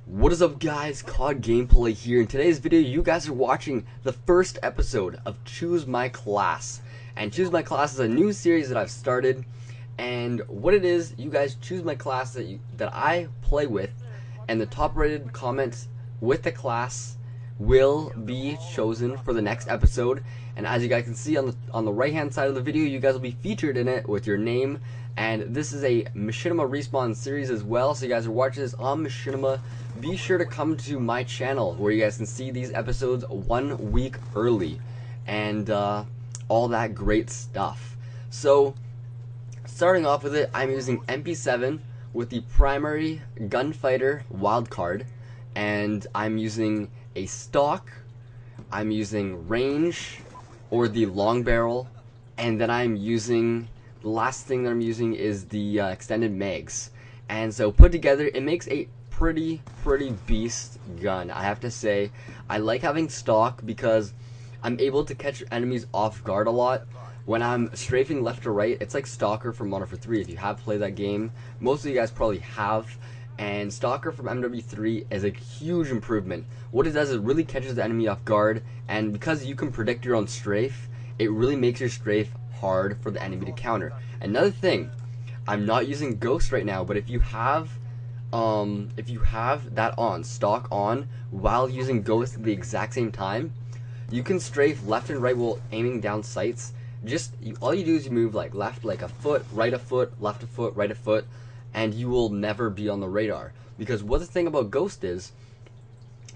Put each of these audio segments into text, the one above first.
What is up, guys? COD Gameplay here. In today's video, you guys are watching the first episode of Choose My Class. And Choose My Class is a new series that I've started. And what it is, you guys choose my class that I play with, and the top rated comments with the class will be chosen for the next episode. And as you guys can see on the right hand side of the video, you guys will be featured in it with your name. And this is a Machinima Respawn series as well, so you guys are watching this on Machinima. Be sure to come to my channel where you guys can see these episodes 1 week early and all that great stuff. So starting off with it, I'm using MP7 with the primary gunfighter wildcard, and I'm using a stock, I'm using range or the long barrel, and then I'm using, the last thing that I'm using is the extended mags. And so put together, it makes a pretty beast gun. I have to say, I like having stock because I'm able to catch enemies off guard a lot. When I'm strafing left or right, it's like Stalker from Modern Warfare 3. If you have played that game, most of you guys probably have. And Stalker from MW3 is a huge improvement. What it does is it really catches the enemy off guard, and because you can predict your own strafe, it really makes your strafe hard for the enemy to counter. Another thing, I'm not using Ghost right now, but if you have that on, stock on, while using Ghost at the exact same time, you can strafe left and right while aiming down sights. All you do is you move like left like a foot, right a foot, left a foot, right a foot, and you will never be on the radar. Because what the thing about Ghost is,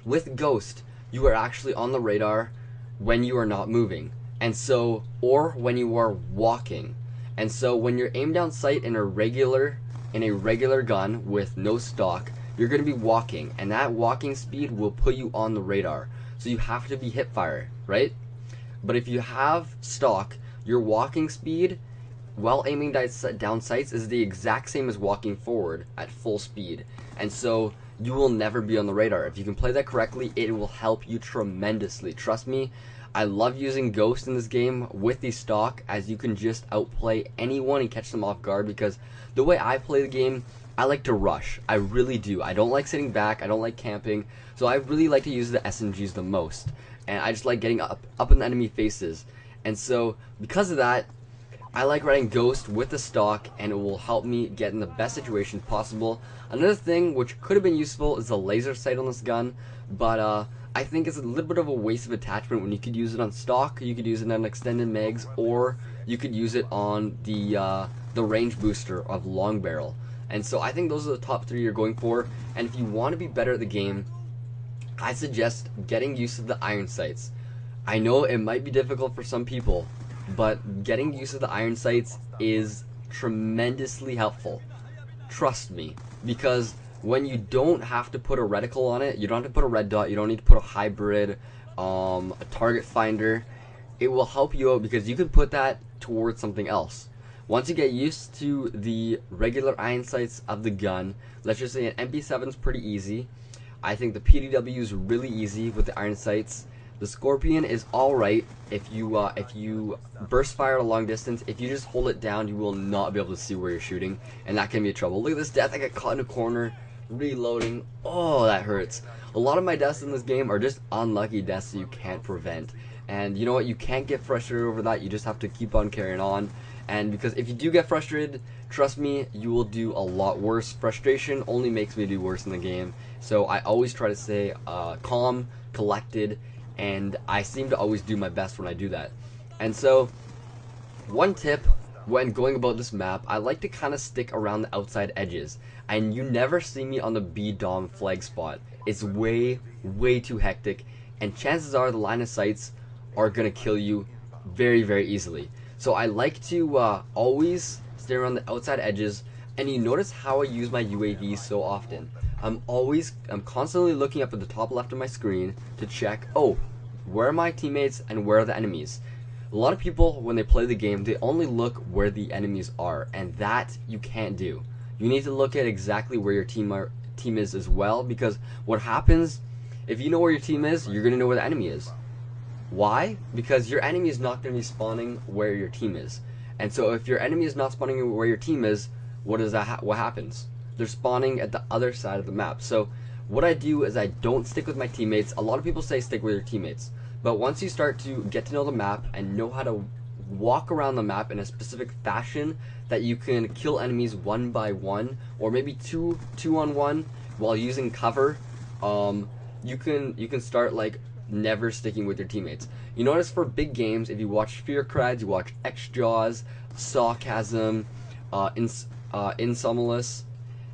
with Ghost, you are actually on the radar when you are not moving, and so, or when you are walking. And so when you're aimed down sight in a regular gun with no stock, you're going to be walking, and that walking speed will put you on the radar. So you have to be hip fire, right? But if you have stock, your walking speed while aiming down sights is the exact same as walking forward at full speed. And so you will never be on the radar. If you can play that correctly, it will help you tremendously. Trust me, I love using Ghost in this game with the stock, as you can just outplay anyone and catch them off guard, because the way I play the game, I like to rush. I really do. I don't like sitting back. I don't like camping. So I really like to use the SMGs the most. And I just like getting up in the enemy faces. And so because of that, I like riding Ghost with the stock, and it will help me get in the best situation possible. Another thing which could have been useful is the laser sight on this gun, but I think it's a little bit of a waste of attachment when you could use it on stock, you could use it on extended mags, or you could use it on the range booster of long barrel. And so I think those are the top 3 you're going for. And if you want to be better at the game, I suggest getting used to the iron sights. I know it might be difficult for some people, but getting used to the iron sights is tremendously helpful. Trust me, because when you don't have to put a reticle on it, you don't have to put a red dot, you don't need to put a hybrid, a target finder, it will help you out because you can put that towards something else. Once you get used to the regular iron sights of the gun, let's just say an MP7 is pretty easy. I think the PDW is really easy with the iron sights. The Scorpion is alright if you burst fire at a long distance. If you just hold it down, you will not be able to see where you're shooting, and that can be a trouble. Look at this death, I got caught in a corner, reloading. Oh, that hurts. A lot of my deaths in this game are just unlucky deaths that you can't prevent. And you know what, you can't get frustrated over that, you just have to keep on carrying on. And because if you do get frustrated, trust me, you will do a lot worse. Frustration only makes me do worse in the game. So I always try to stay calm, collected, and I seem to always do my best when I do that. And so, one tip when going about this map, I like to kind of stick around the outside edges. And you never see me on the B-Dom flag spot. It's way too hectic, and chances are the line of sights are going to kill you very easily. So I like to always stay around the outside edges, and you notice how I use my UAV so often. I'm constantly looking up at the top left of my screen to check, oh, where are my teammates and where are the enemies? A lot of people, when they play the game, they only look where the enemies are, and that you can't do. You need to look at exactly where your team is as well, because what happens, if you know where your team is, you're going to know where the enemy is. Why? Because your enemy is not going to be spawning where your team is. And so if your enemy is not spawning where your team is, what happens? They're spawning at the other side of the map. So what I do is I don't stick with my teammates. A lot of people say stick with your teammates, but once you start to get to know the map and know how to walk around the map in a specific fashion that you can kill enemies one by one, or maybe two on one while using cover, you can start like never sticking with your teammates. You notice for big games, if you watch Fearcrads, you watch XJaws, Sarcasm, Insomolus,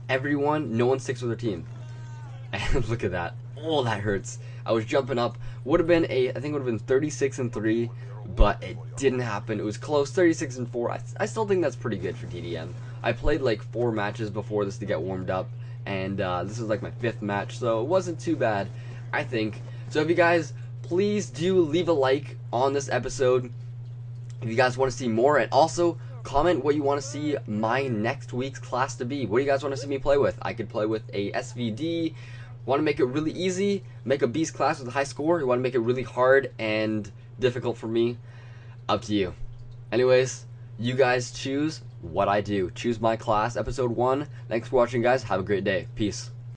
no one sticks with their team. And look at that. Oh, that hurts. I was jumping up. Would have been I think it would have been 36-3, but it didn't happen. It was close, 36-4. I still think that's pretty good for TDM. I played like 4 matches before this to get warmed up, and this is like my 5th match, so it wasn't too bad, I think. So if you guys, please do leave a like on this episode if you guys want to see more, and also comment what you want to see my next week's class to be. What do you guys want to see me play with? I could play with a SVD. Want to make it really easy, make a beast class with a high score. You want to make it really hard and difficult for me? Up to you. Anyways, you guys choose what I do. Choose my class, episode 1. Thanks for watching, guys. Have a great day. Peace.